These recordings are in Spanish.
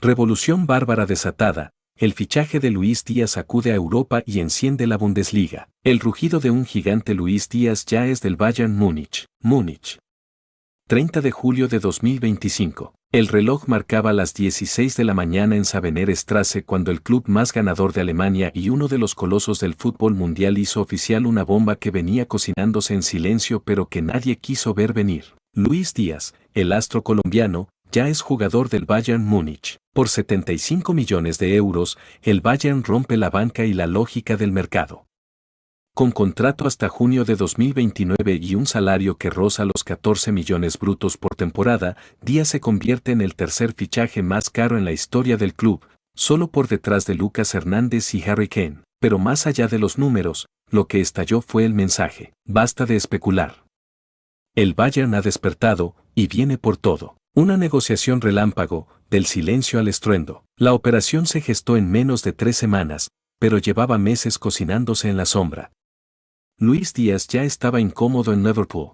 Revolución bárbara desatada, el fichaje de Luis Díaz sacude a Europa y enciende la Bundesliga. El rugido de un gigante. Luis Díaz ya es del Bayern Múnich. 30 de julio de 2025. El reloj marcaba las 16 de la mañana en Savener-Straße cuando el club más ganador de Alemania y uno de los colosos del fútbol mundial hizo oficial una bomba que venía cocinándose en silencio pero que nadie quiso ver venir. Luis Díaz, el astro colombiano, ya es jugador del Bayern Múnich. Por 75 millones de euros, el Bayern rompe la banca y la lógica del mercado. Con contrato hasta junio de 2029 y un salario que roza los 14 millones brutos por temporada, Díaz se convierte en el tercer fichaje más caro en la historia del club, solo por detrás de Lucas Hernández y Harry Kane. Pero más allá de los números, lo que estalló fue el mensaje: basta de especular. El Bayern ha despertado, y viene por todo. Una negociación relámpago, del silencio al estruendo. La operación se gestó en menos de 3 semanas, pero llevaba meses cocinándose en la sombra. Luis Díaz ya estaba incómodo en Liverpool.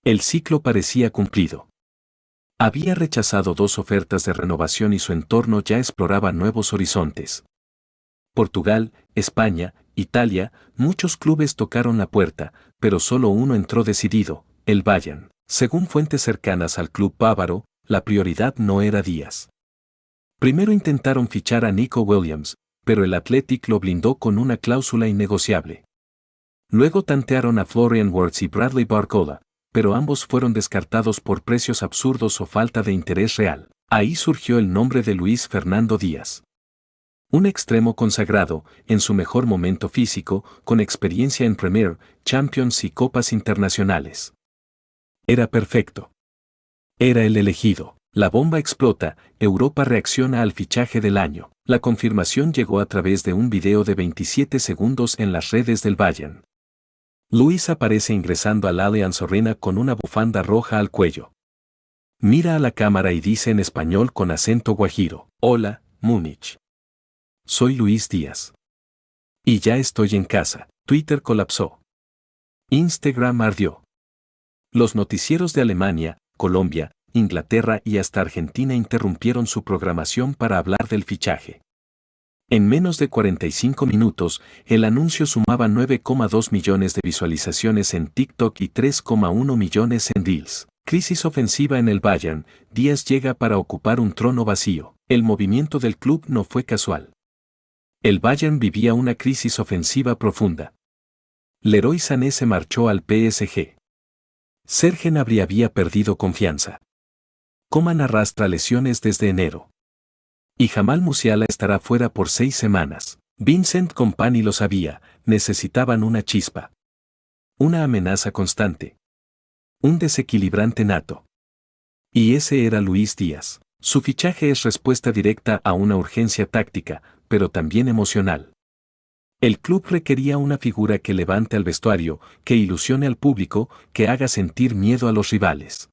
El ciclo parecía cumplido. Había rechazado 2 ofertas de renovación y su entorno ya exploraba nuevos horizontes. Portugal, España, Italia, muchos clubes tocaron la puerta, pero solo uno entró decidido: el Bayern. Según fuentes cercanas al club bávaro, la prioridad no era Díaz. Primero intentaron fichar a Nico Williams, pero el Athletic lo blindó con una cláusula innegociable. Luego tantearon a Florian Wirtz y Bradley Barcola, pero ambos fueron descartados por precios absurdos o falta de interés real. Ahí surgió el nombre de Luis Fernando Díaz. Un extremo consagrado, en su mejor momento físico, con experiencia en Premier, Champions y Copas internacionales. Era perfecto. Era el elegido. La bomba explota, Europa reacciona al fichaje del año. La confirmación llegó a través de un video de 27 segundos en las redes del Bayern. Luis aparece ingresando al Allianz Arena con una bufanda roja al cuello. Mira a la cámara y dice en español con acento guajiro: hola, Múnich. Soy Luis Díaz. Y ya estoy en casa. Twitter colapsó. Instagram ardió. Los noticieros de Alemania, Colombia, Inglaterra y hasta Argentina interrumpieron su programación para hablar del fichaje. En menos de 45 minutos, el anuncio sumaba 9,2 millones de visualizaciones en TikTok y 3,1 millones en Reels. Crisis ofensiva en el Bayern. Díaz llega para ocupar un trono vacío. El movimiento del club no fue casual. El Bayern vivía una crisis ofensiva profunda. Leroy Sané se marchó al PSG. Serge Gnabry había perdido confianza. Coman arrastra lesiones desde enero. Y Jamal Musiala estará fuera por 6 semanas. Vincent Kompany lo sabía, necesitaban una chispa. Una amenaza constante. Un desequilibrante nato. Y ese era Luis Díaz. Su fichaje es respuesta directa a una urgencia táctica, pero también emocional. El club requería una figura que levante al vestuario, que ilusione al público, que haga sentir miedo a los rivales.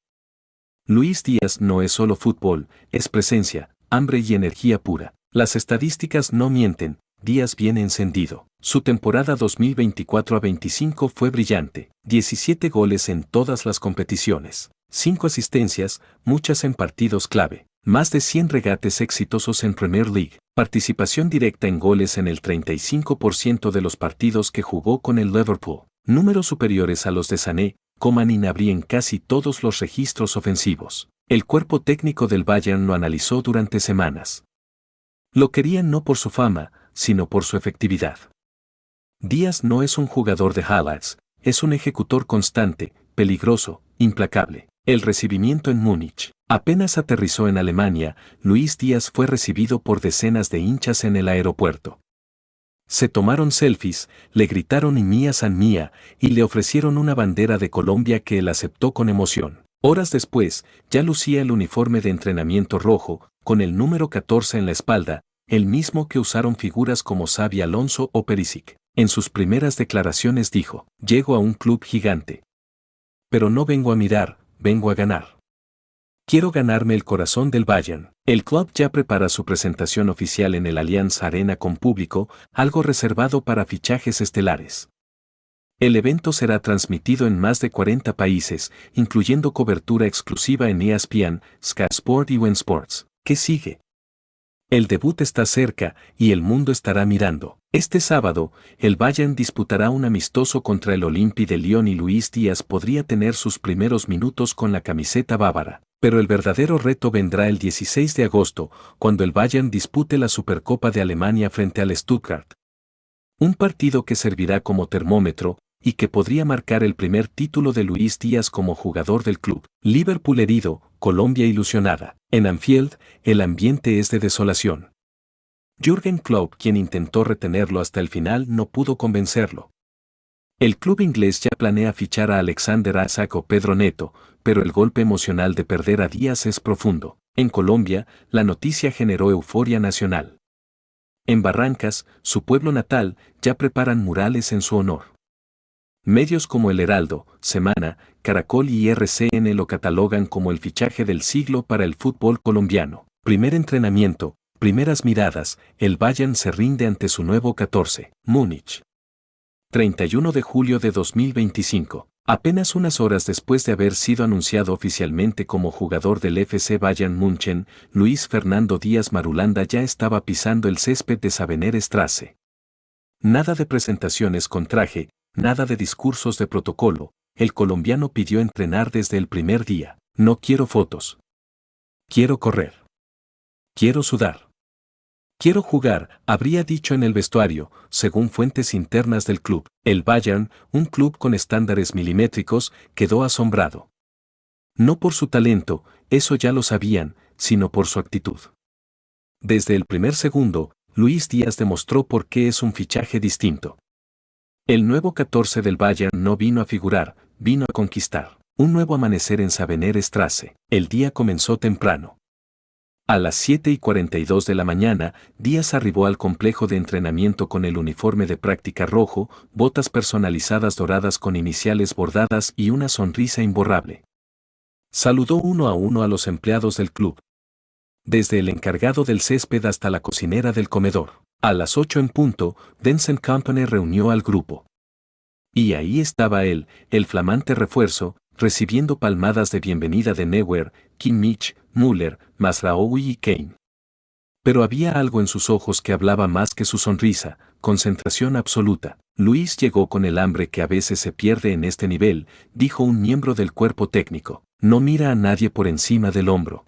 Luis Díaz no es solo fútbol, es presencia, hambre y energía pura. Las estadísticas no mienten, Díaz viene encendido. Su temporada 2024-25 fue brillante, 17 goles en todas las competiciones, 5 asistencias, muchas en partidos clave, más de 100 regates exitosos en Premier League, participación directa en goles en el 35% de los partidos que jugó con el Liverpool, números superiores a los de Sané, Coman y Gnabry en casi todos los registros ofensivos. El cuerpo técnico del Bayern lo analizó durante semanas. Lo querían no por su fama, sino por su efectividad. Díaz no es un jugador de highlights, es un ejecutor constante, peligroso, implacable. El recibimiento en Múnich. Apenas aterrizó en Alemania, Luis Díaz fue recibido por decenas de hinchas en el aeropuerto. Se tomaron selfies, le gritaron "y mía san mía", y le ofrecieron una bandera de Colombia que él aceptó con emoción. Horas después, ya lucía el uniforme de entrenamiento rojo, con el número 14 en la espalda, el mismo que usaron figuras como Xabi Alonso o Perisic. En sus primeras declaraciones dijo: llego a un club gigante. Pero no vengo a mirar, vengo a ganar. Quiero ganarme el corazón del Bayern. El club ya prepara su presentación oficial en el Allianz Arena con público, algo reservado para fichajes estelares. El evento será transmitido en más de 40 países, incluyendo cobertura exclusiva en ESPN, Sky Sport y WIN Sports. ¿Qué sigue? El debut está cerca y el mundo estará mirando. Este sábado, el Bayern disputará un amistoso contra el Olympique de Lyon y Luis Díaz podría tener sus primeros minutos con la camiseta bávara. Pero el verdadero reto vendrá el 16 de agosto, cuando el Bayern dispute la Supercopa de Alemania frente al Stuttgart. Un partido que servirá como termómetro y que podría marcar el primer título de Luis Díaz como jugador del club. Liverpool herido, Colombia ilusionada. En Anfield, el ambiente es de desolación. Jürgen Klopp, quien intentó retenerlo hasta el final, no pudo convencerlo. El club inglés ya planea fichar a Alexander Isak o Pedro Neto, pero el golpe emocional de perder a Díaz es profundo. En Colombia, la noticia generó euforia nacional. En Barrancas, su pueblo natal, ya preparan murales en su honor. Medios como El Heraldo, Semana, Caracol y RCN lo catalogan como el fichaje del siglo para el fútbol colombiano. Primer entrenamiento, primeras miradas, el Bayern se rinde ante su nuevo 14, Múnich. 31 de julio de 2025. Apenas unas horas después de haber sido anunciado oficialmente como jugador del FC Bayern München, Luis Fernando Díaz Marulanda ya estaba pisando el césped de Sabener Straße. Nada de presentaciones con traje, nada de discursos de protocolo, el colombiano pidió entrenar desde el primer día. No quiero fotos. Quiero correr. Quiero sudar. Quiero jugar, habría dicho en el vestuario, según fuentes internas del club. El Bayern, un club con estándares milimétricos, quedó asombrado. No por su talento, eso ya lo sabían, sino por su actitud. Desde el primer segundo, Luis Díaz demostró por qué es un fichaje distinto. El nuevo 14 del Bayern no vino a figurar, vino a conquistar. Un nuevo amanecer en Sabener Straße. El día comenzó temprano. A las 7:42 de la mañana, Díaz arribó al complejo de entrenamiento con el uniforme de práctica rojo, botas personalizadas doradas con iniciales bordadas y una sonrisa imborrable. Saludó uno a los empleados del club. Desde el encargado del césped hasta la cocinera del comedor. A las 8 en punto, Denson Company reunió al grupo. Y ahí estaba él, el flamante refuerzo, recibiendo palmadas de bienvenida de Neuer, Kimmich, Müller, Mazraoui y Kane. Pero había algo en sus ojos que hablaba más que su sonrisa, concentración absoluta. Luis llegó con el hambre que a veces se pierde en este nivel, dijo un miembro del cuerpo técnico. No mira a nadie por encima del hombro.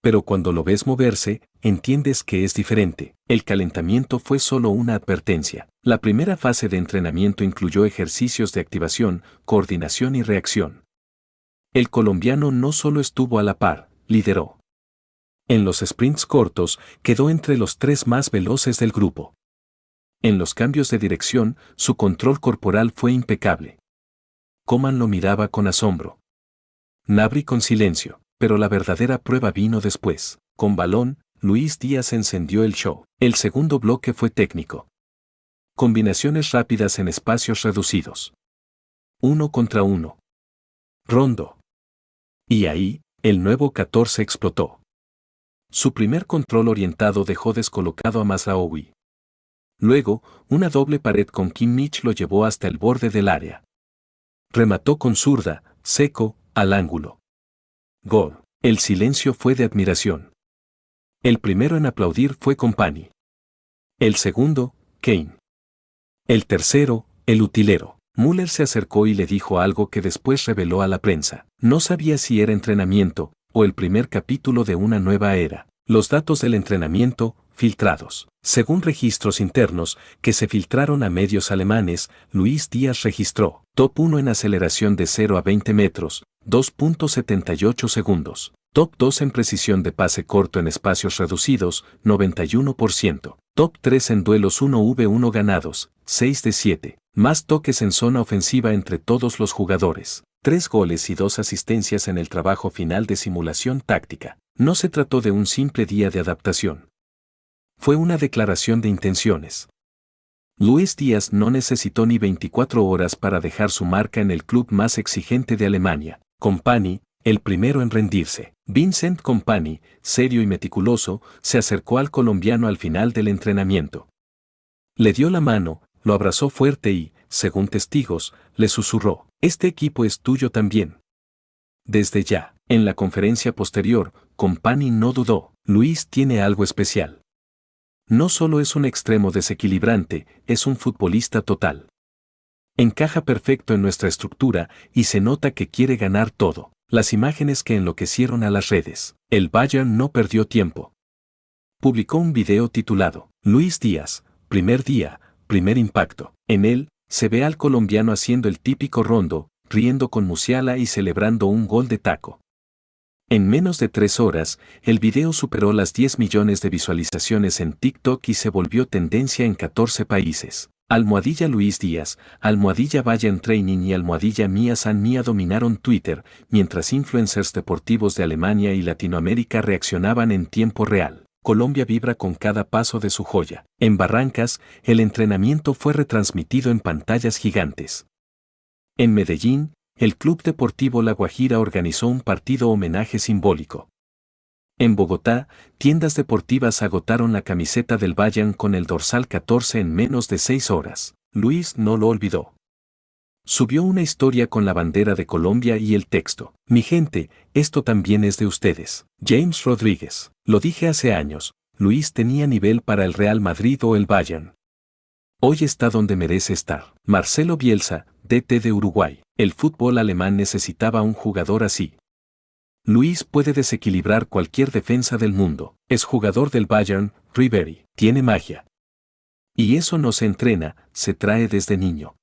Pero cuando lo ves moverse, entiendes que es diferente. El calentamiento fue solo una advertencia. La primera fase de entrenamiento incluyó ejercicios de activación, coordinación y reacción. El colombiano no solo estuvo a la par, lideró. En los sprints cortos, quedó entre los 3 más veloces del grupo. En los cambios de dirección, su control corporal fue impecable. Coman lo miraba con asombro. Gnabry con silencio. Pero la verdadera prueba vino después. Con balón, Luis Díaz encendió el show. El segundo bloque fue técnico. Combinaciones rápidas en espacios reducidos. 1 contra 1. Rondo. Y ahí, el nuevo 14 explotó. Su primer control orientado dejó descolocado a Mazraoui. Luego, una doble pared con Kimmich lo llevó hasta el borde del área. Remató con zurda, seco, al ángulo. Gol. El silencio fue de admiración. El primero en aplaudir fue Company. El segundo, Kane. El tercero, el utilero. Müller se acercó y le dijo algo que después reveló a la prensa. No sabía si era entrenamiento o el primer capítulo de una nueva era. Los datos del entrenamiento, filtrados. Según registros internos que se filtraron a medios alemanes, Luis Díaz registró top 1 en aceleración de 0 a 20 metros, 2.78 segundos. Top 2 en precisión de pase corto en espacios reducidos, 91%. Top 3 en duelos 1v1 ganados, 6 de 7. Más toques en zona ofensiva entre todos los jugadores. 3 goles y 2 asistencias en el trabajo final de simulación táctica. No se trató de un simple día de adaptación. Fue una declaración de intenciones. Luis Díaz no necesitó ni 24 horas para dejar su marca en el club más exigente de Alemania. Company, el primero en rendirse. Vincent Kompany, serio y meticuloso, se acercó al colombiano al final del entrenamiento. Le dio la mano, lo abrazó fuerte y, según testigos, le susurró: «Este equipo es tuyo también. Desde ya». En la conferencia posterior, Company no dudó, Luis tiene algo especial. No solo es un extremo desequilibrante, es un futbolista total. Encaja perfecto en nuestra estructura y se nota que quiere ganar todo. Las imágenes que enloquecieron a las redes. El Bayern no perdió tiempo. Publicó un video titulado Luis Díaz, primer día, primer impacto. En él, se ve al colombiano haciendo el típico rondo, riendo con Musiala y celebrando un gol de taco. En menos de 3 horas, el video superó las 10 millones de visualizaciones en TikTok y se volvió tendencia en 14 países. Almohadilla Luis Díaz, almohadilla Bayern Training y almohadilla Mía San Mía dominaron Twitter, mientras influencers deportivos de Alemania y Latinoamérica reaccionaban en tiempo real. Colombia vibra con cada paso de su joya. En Barrancas, el entrenamiento fue retransmitido en pantallas gigantes. En Medellín, el Club Deportivo La Guajira organizó un partido homenaje simbólico. En Bogotá, tiendas deportivas agotaron la camiseta del Bayern con el dorsal 14 en menos de 6 horas. Luis no lo olvidó. Subió una historia con la bandera de Colombia y el texto: Mi gente, esto también es de ustedes. James Rodríguez. Lo dije hace años, Luis tenía nivel para el Real Madrid o el Bayern. Hoy está donde merece estar. Marcelo Bielsa, DT de Uruguay. El fútbol alemán necesitaba un jugador así. Luis puede desequilibrar cualquier defensa del mundo. Es jugador del Bayern, Ribery. Tiene magia. Y eso no se entrena, se trae desde niño.